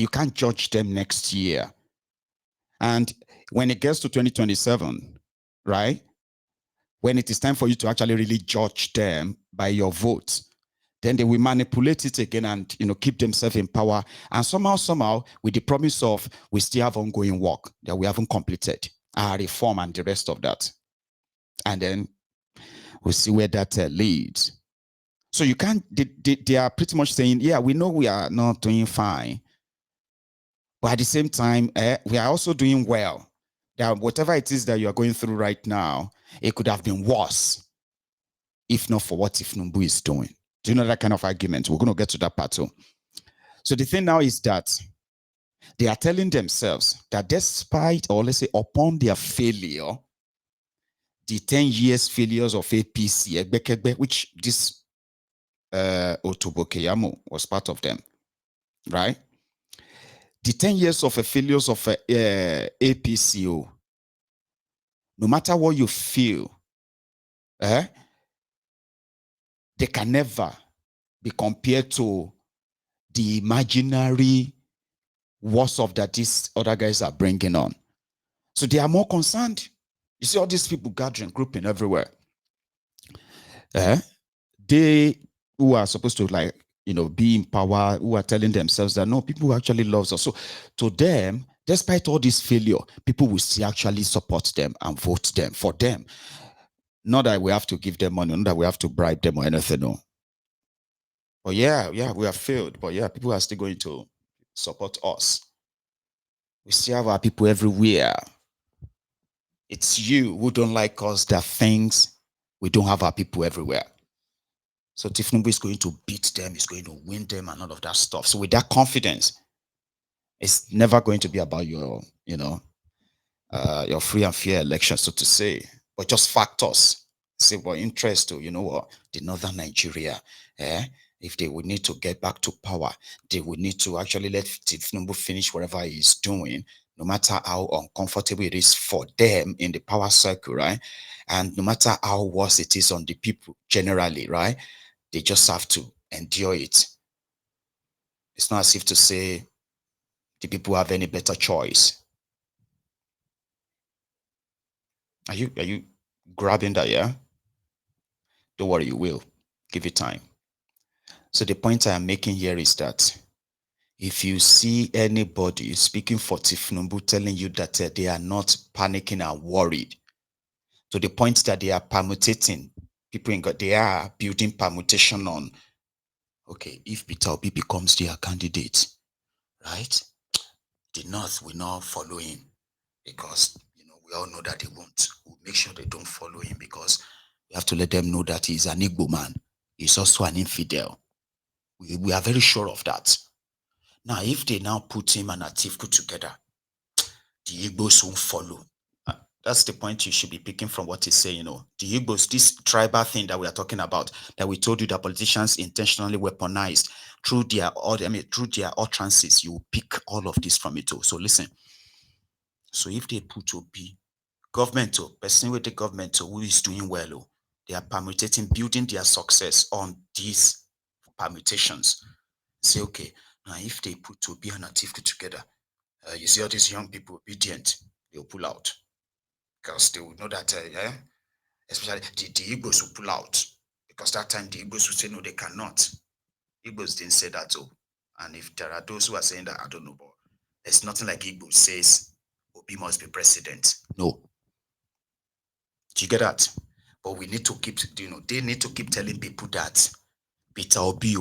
You can't judge them next year. And when it gets to 2027, right? When it is time for you to actually really judge them by your vote, then they will manipulate it again and keep themselves in power. And somehow, with the promise of we still have ongoing work that we haven't completed, our reform and the rest of that. And then we'll see where that leads. So you can't, they are pretty much saying, yeah, we know we are not doing fine. But at the same time, we are also doing well. That whatever it is that you are going through right now, it could have been worse if not for what Tifnumbu is doing. Do you know that kind of argument? We're going to get to that part too. So the thing now is that they are telling themselves that despite, or let's say upon their failure, the 10 years failures of APC, which this Otobo Keyamo was part of them, right? The 10 years of failures of APCO, no matter what you feel, they can never be compared to the imaginary worst of that these other guys are bringing on. So they are more concerned. You see all these people gathering, grouping everywhere. They who are supposed to be in power, who are telling themselves that no, people actually love us. So to them, despite all this failure, people will still actually support them and vote them for them. Not that we have to give them money, not that we have to bribe them or anything, no. But yeah, we have failed. But yeah, people are still going to support us. We still have our people everywhere. It's you who don't like us that thinks we don't have our people everywhere. So Tifnumbu is going to beat them, is going to win them and all of that stuff. So with that confidence, it's never going to be about your free and fair election, so to say, but just factors. Say, well, interest to, the northern Nigeria, if they would need to get back to power, they would need to actually let Tifnumbu finish whatever he's doing, no matter how uncomfortable it is for them in the power circle, right? And no matter how worse it is on the people generally, right? They just have to endure it. It's not as if to say the people have any better choice. Are you grabbing that, yeah? Don't worry, you will. Give it time. So the point I am making here is that if you see anybody speaking for Tifnumbu telling you that they are not panicking and worried, to the point that they are permutating, people in God, they are building permutation on, okay, if Peter Obi becomes their candidate, right? The North will not follow him because, we all know that they won't. We'll make sure they don't follow him because we have to let them know that he's an Igbo man. He's also an infidel. We are very sure of that. Now, if they now put him and Atiku together, the Igbos won't follow. That's the point you should be picking from what he's saying. The Igbos, this tribal thing that we are talking about, that we told you that politicians intentionally weaponized through their utterances, you pick all of this from it too. So listen. So if they put Obi, government, person with the government who is doing well, they are permutating, building their success on these permutations. Say, okay, now if they put Obi and Atiku together, you see all these young people obedient, they'll pull out. Because they will know that, especially the Igbos will pull out. Because that time the Igbos will say, no, they cannot. Igbos didn't say that, too. And if there are those who are saying that, I don't know, but there's nothing like Igbo says Obi must be president. No. Do you get that? But we need to keep, they need to keep telling people that Peter Obi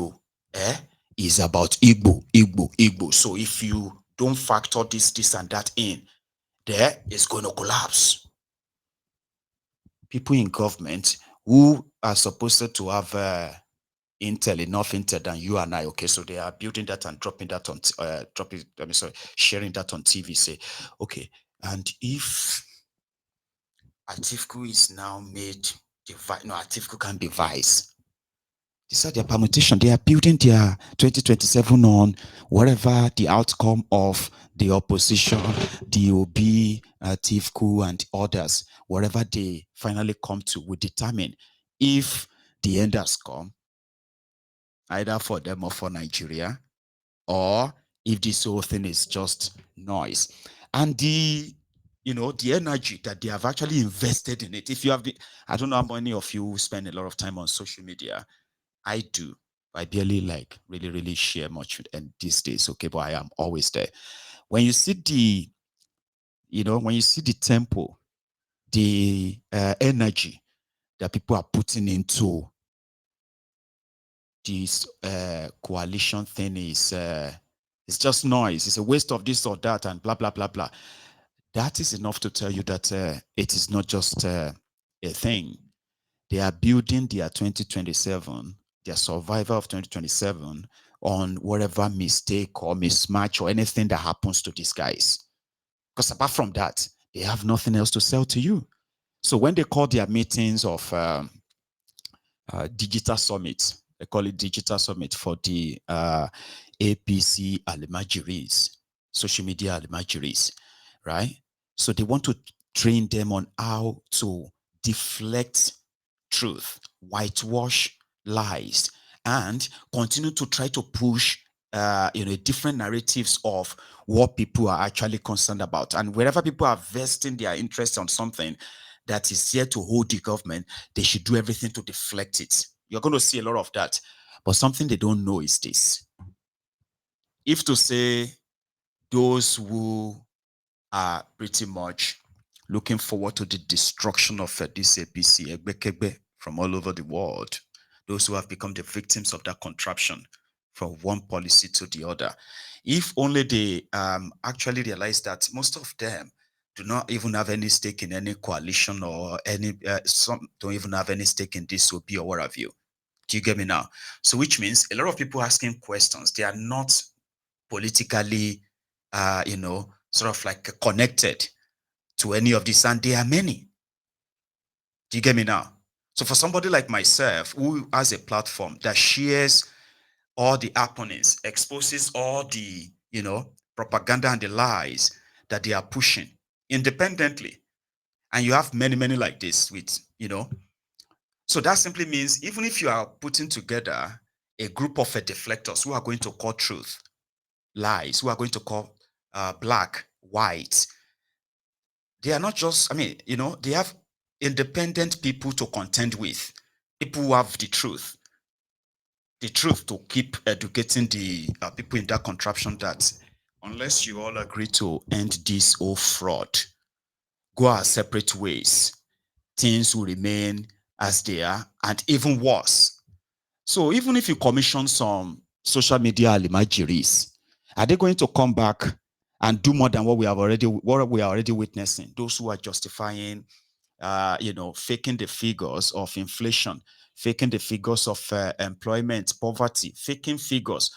is about Igbo. So if you don't factor this and that in, there is going to collapse. People in government who are supposed to have enough intel than you and I, okay, so they are building that and dropping that on, sharing that on TV, say, okay, and if Atiku is now made Atiku can be vice. These are their permutation. They are building their 2027 on whatever the outcome of the opposition, DOB, Atiku, and others, whatever they finally come to, will determine if the end has come, either for them or for Nigeria, or if this whole thing is just noise. And the energy that they have actually invested in it. If you have been, I don't know how many of you spend a lot of time on social media. I do. I barely really share much and these days, okay, but I am always there. When you see the tempo, the energy that people are putting into this coalition thing is it's just noise. It's a waste of this or that and blah blah blah blah. That is enough to tell you that it is not just a thing. They are building their 2027, their survival of 2027 on whatever mistake or mismatch or anything that happens to these guys. Because apart from that, they have nothing else to sell to you. So when they call their meetings of digital summit, they call it digital summit for the APC Alimajiris, social media Alimajiris, right? So they want to train them on how to deflect truth, whitewash lies, and continue to try to push different narratives of what people are actually concerned about. And wherever people are vesting their interest on something that is here to hold the government, they should do everything to deflect it. You're going to see a lot of that. But something they don't know is this. If to say those who are pretty much looking forward to the destruction of this APC, Egbekegbe, from all over the world, those who have become the victims of that contraption from one policy to the other, if only they actually realize that most of them do not even have any stake in any coalition or any, some don't even have any stake in this OB or what have you. Do you get me now? So which means a lot of people asking questions, they are not politically, sort of like connected to any of this, and there are many. Do you get me now? So for somebody like myself who has a platform that shares all the happenings, exposes all the, propaganda and the lies that they are pushing independently, and you have many, many like this with, so that simply means even if you are putting together a group of deflectors who are going to call truth, lies, who are going to call black, white, they are not just, they have independent people to contend with, people who have the truth to keep educating the people in that contraption that unless you all agree to end this whole fraud, go our separate ways, things will remain as they are and even worse. So even if you commission some social media alimajiris, are they going to come back and do more than what we are already witnessing? Those who are justifying, faking the figures of inflation, faking the figures of employment, poverty, faking figures,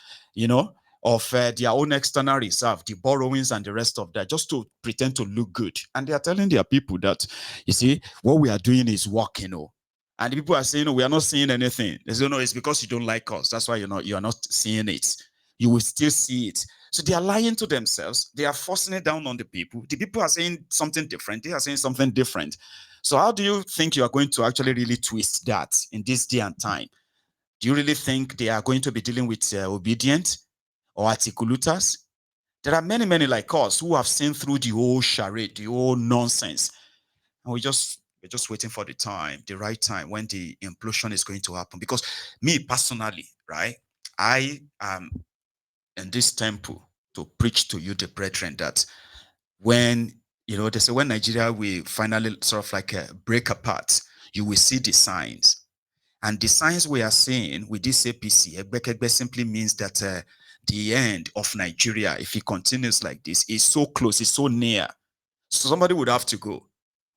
of their own external reserve, the borrowings and the rest of that, just to pretend to look good. And they are telling their people that, you see, what we are doing is working. And the people are saying, we are not seeing anything. They say, no, it's because you don't like us. That's why you are not seeing it. You will still see it. So they are lying to themselves. They are forcing it down on the people. The people are saying something different. They are saying something different. So how do you think you are going to actually really twist that in this day and time? Do you really think they are going to be dealing with obedient or articulutas? There are many, many like us who have seen through the whole charade, the whole nonsense. And we're just waiting for the right time when the implosion is going to happen. Because me personally, right, I am in this temple to preach to you, the brethren, that when, they say when Nigeria will finally sort of like break apart, you will see the signs. And the signs we are seeing with this APC, Egbekegbe, simply means that the end of Nigeria, if it continues like this, is so close, it's so near. So somebody would have to go.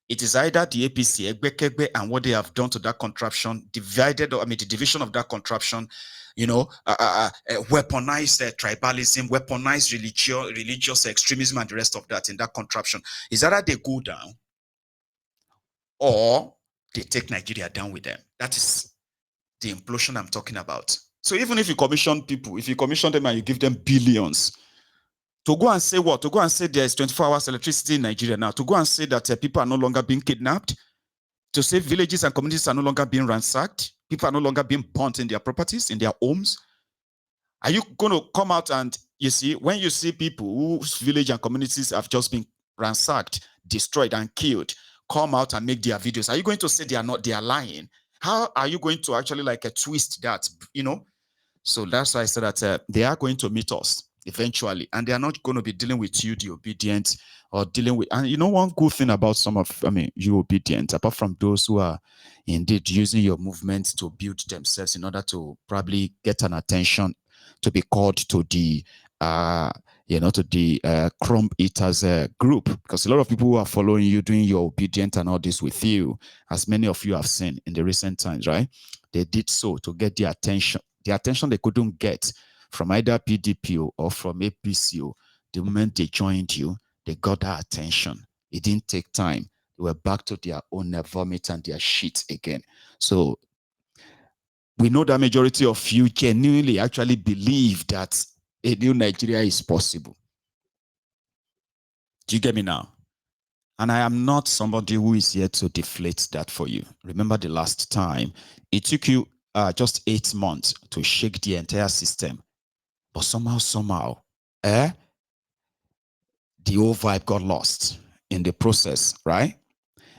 It is either the APC, Egbekegbe, and what they have done to that contraption, the division of that contraption, weaponized tribalism, weaponized religious extremism, and the rest of that in that contraption. Is either they go down or they take Nigeria down with them. That is the implosion I'm talking about. So even if you commission people, if you commission them and you give them billions, to go and say what? To go and say there's 24 hours electricity in Nigeria now. To go and say that people are no longer being kidnapped. To say villages and communities are no longer being ransacked. People are no longer being burnt in their properties, in their homes. Are you going to come out and You see, when you see people whose village and communities have just been ransacked, destroyed, and killed, come out and make their videos, are you going to say they are lying? How are you going to actually like a twist that, you know? So that's why I said that they are going to meet us eventually, and they are not going to be dealing with you, the obedient, or dealing with. And you know, one good thing about you obedient, apart from those who are indeed using your movement to build themselves in order to probably get an attention, to be called to the, uh, to the crumb eaters group, because a lot of people who are following you, doing your obedient and all this with you, as many of you have seen in the recent times, right? They did so to get the attention they couldn't get from either PDP or from APC. The moment they joined you, they got that attention. It didn't take time. They were back to their own vomit and their shit again. So we know that majority of you genuinely actually believe that a new Nigeria is possible. Do you get me now? And I am not somebody who is here to deflate that for you. Remember the last time, it took you just 8 months to shake the entire system. But somehow, the old vibe got lost in the process, right?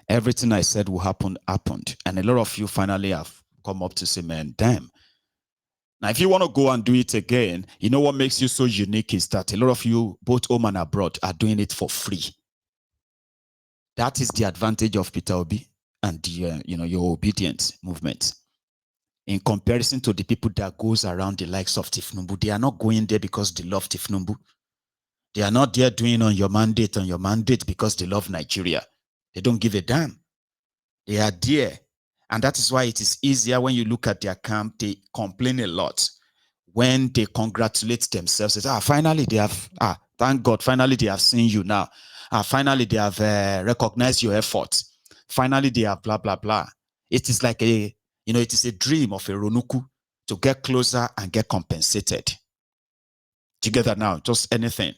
Everything I said will happen, happened. And a lot of you finally have come up to say, man, damn. Now, if you want to go and do it again, you know what makes you so unique is that a lot of you, both home and abroad, are doing it for free. That is the advantage of Peter Obi and the, your obedience movement. In comparison to the people that goes around the likes of Tifnumbu, they are not going there because they love Tifnumbu. They are not there doing on your mandate because they love Nigeria. They don't give a damn. They are there. And that is why it is easier when you look at their camp, they complain a lot. When they congratulate themselves, they say, finally they have, thank God, finally they have seen you now. Finally they have recognized your effort. Finally they have blah, blah, blah. It is like it is a dream of a Ronuku to get closer and get compensated. Together now, just anything.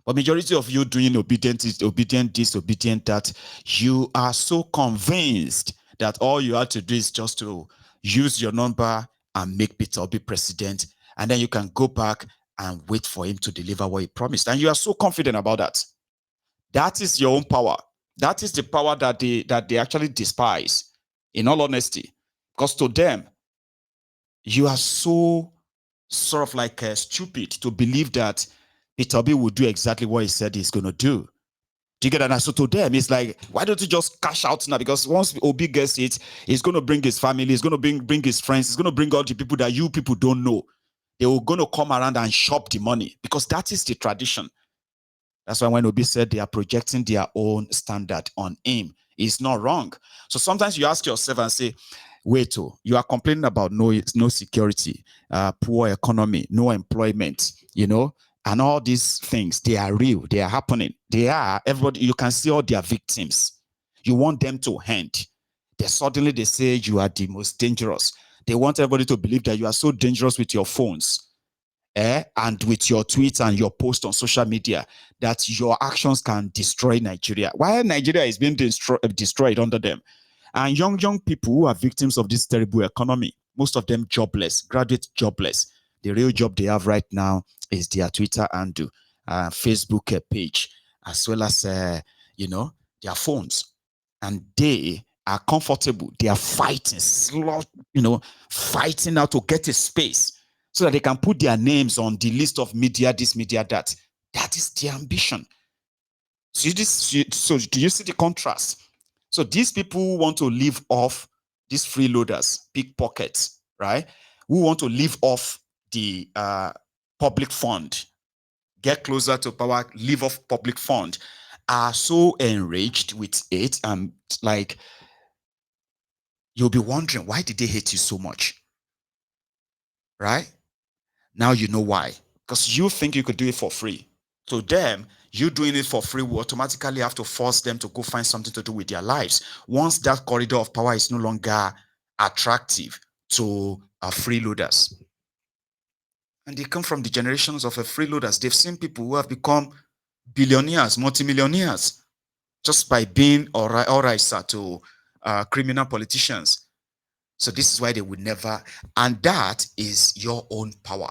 But majority of you doing obedient, disobedient, that you are so convinced that all you have to do is just to use your number and make Peter Obi president, and then you can go back and wait for him to deliver what he promised. And you are so confident about that. That is your own power. That is the power that they actually despise, in all honesty. Because to them, you are so sort of like stupid to believe that Peter Obi will do exactly what he said he's going to do. Do you get that? And so to them, it's like, why don't you just cash out now? Because once Obi gets it, he's going to bring his family, he's going to bring his friends, he's going to bring all the people that you people don't know. They were going to come around and shop the money because that is the tradition. That's why when Obi said they are projecting their own standard on him, it's not wrong. So sometimes you ask yourself and say, wait, you are complaining about no security, poor economy, no employment, and all these things, they are real, they are happening. They are, everybody, you can see all their victims. You want them to end. Suddenly they say you are the most dangerous. They want everybody to believe that you are so dangerous with your phones, and with your tweets and your posts on social media, that your actions can destroy Nigeria. While Nigeria is being destroyed under them. And young people who are victims of this terrible economy, most of them jobless, graduate jobless. The real job they have right now is their Twitter handle, Facebook page, as well as, their phones. And they are comfortable. They are fighting, fighting out to get a space so that they can put their names on the list of media, this, media, that. That is their ambition. So do you see the contrast? So these people who want to live off these freeloaders, pickpockets, right? Who want to live off the public fund, get closer to power, live off public fund, are so enraged with it, and like you'll be wondering, why did they hate you so much? Right? Now you know why. Because you think you could do it for free. To them, you doing it for free will automatically have to force them to go find something to do with their lives. Once that corridor of power is no longer attractive to freeloaders. And they come from the generations of freeloaders. They've seen people who have become billionaires, multimillionaires, just by being all right, sir, to criminal politicians. So this is why they would never, and that is your own power.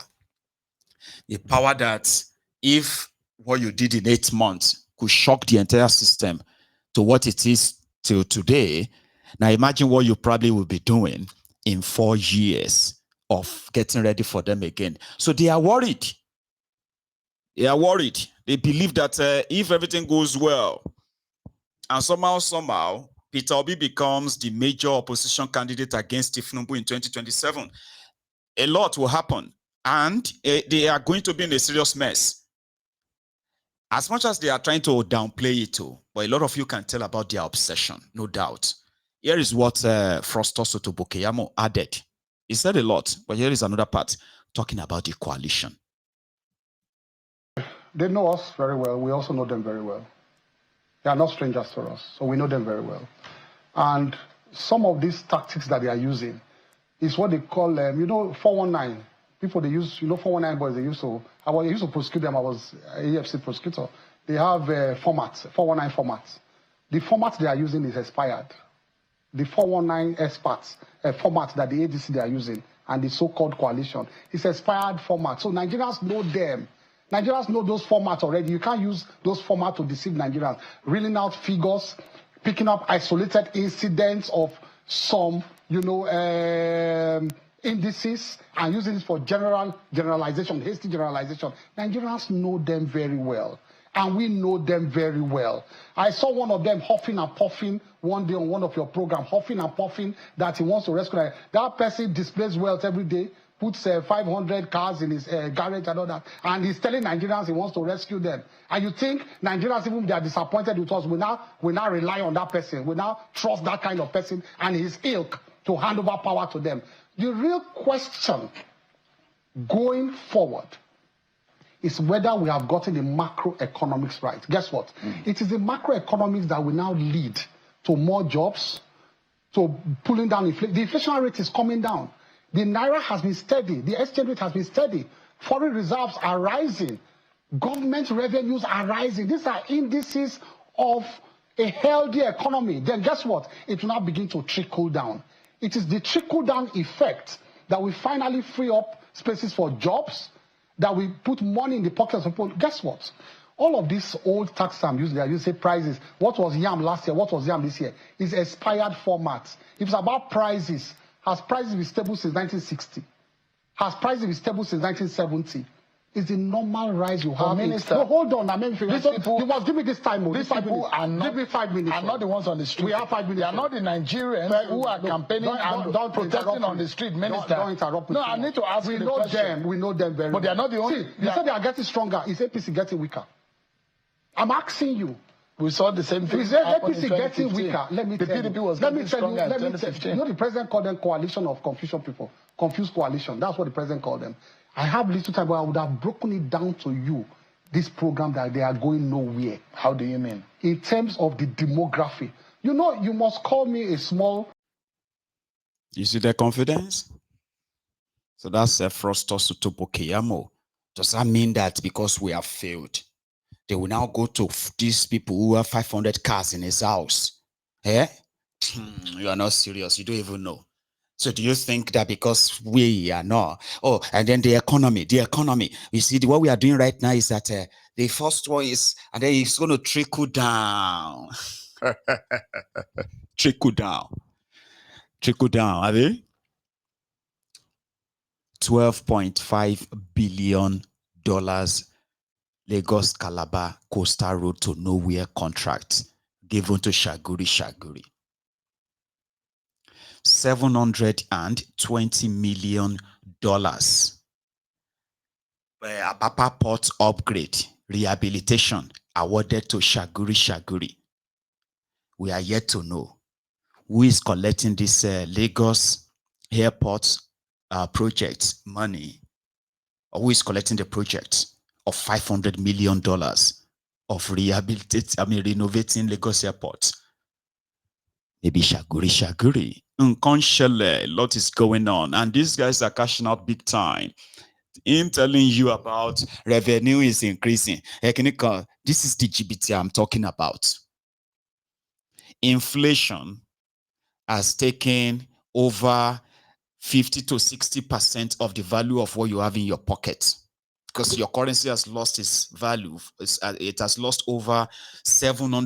A power that, if what you did in 8 months could shock the entire system to what it is till today, now imagine what you probably will be doing in 4 years of getting ready for them again. So they are worried. They are worried. They believe that if everything goes well, and somehow, Peter Obi becomes the major opposition candidate against Tinubu in 2027, a lot will happen, and they are going to be in a serious mess. As much as they are trying to downplay it, but a lot of you can tell about their obsession, no doubt. Here is what Frostos Otobo Keyamo added. He said a lot, but here is another part talking about the coalition. They know us very well. We also know them very well. They are not strangers to us, so we know them very well. And some of these tactics that they are using is what they call, 419. People they use, 419 boys, they used to prosecute them. I was an EFC prosecutor. They have formats, 419 formats. The format they are using is expired. The 419 experts format that the ADC they are using and the so-called coalition is expired format. So Nigerians know them. Nigerians know those formats already. You can't use those formats to deceive Nigerians. Reeling out figures, picking up isolated incidents of some, indices and using it for generalization, hasty generalization. Nigerians know them very well. And we know them very well. I saw one of them huffing and puffing one day on one of your programs, huffing and puffing that he wants to rescue. That person displays wealth every day, puts 500 cars in his garage and all that, and he's telling Nigerians he wants to rescue them. And you think Nigerians, even if they are disappointed with us, we now rely on that person. We now trust that kind of person and his ilk to hand over power to them. The real question going forward is whether we have gotten the macroeconomics right. Guess what? It is the macroeconomics that will now lead to more jobs, to pulling down inflation. The inflation rate is coming down. The naira has been steady. The exchange rate has been steady. Foreign reserves are rising. Government revenues are rising. These are indices of a healthy economy. Then guess what? It will now begin to trickle down. It is the trickle-down effect that will finally free up spaces for jobs, that we put money in the pockets of people. Guess what? All of these old taxes I'm using, you say prices. What was yam last year? What was yam this year? Is expired formats. If it's about prices, has prices been stable since 1960? Has prices been stable since 1970? Is the normal rise you have? Minister, no, hold on. I mean, these people, you must give me this time. These people are not, give me 5 minutes. Are not the ones on the street. We have 5 minutes. They are not the Nigerians who are campaigning and protesting on the street. Minister, don't interrupt me. No, I need to ask you the question. We know them very well. But they are not the only. See, you said they are getting stronger. Is APC getting weaker? I'm asking you. We saw the same thing. Is APC getting weaker? Let me tell you. Let me tell you. You know the president called them coalition of confusion people. Confused coalition. That's what the president called them. I have little time, but I would have broken it down to you. This program that they are going nowhere. How do you mean? In terms of the demography. You know, you must call me a small. You see their confidence? So that's Frostos Otobo Keyamo. Does that mean that because we have failed, they will now go to these people who have 500 cars in his house? Eh? You are not serious. You don't even know. So do you think that because we are not? Oh, and then the economy. You see, what we are doing right now is that the first one is, and then it's going to trickle down. Trickle down, are they? $12.5 billion Lagos Calabar Coastal Road to Nowhere contract given to Shaguri. $720 million. Apapa Port upgrade, rehabilitation awarded to Shaguri. We are yet to know who is collecting this Lagos Airport project money, or who is collecting the project of $500 million of renovating Lagos Airport. Maybe Shaguri. A lot is going on, and these guys are cashing out big time. Him telling you about revenue is increasing. This is the GBT I'm talking about. Inflation has taken over 50 to 60% of the value of what you have in your pocket. because your currency has lost its value. It has lost over 700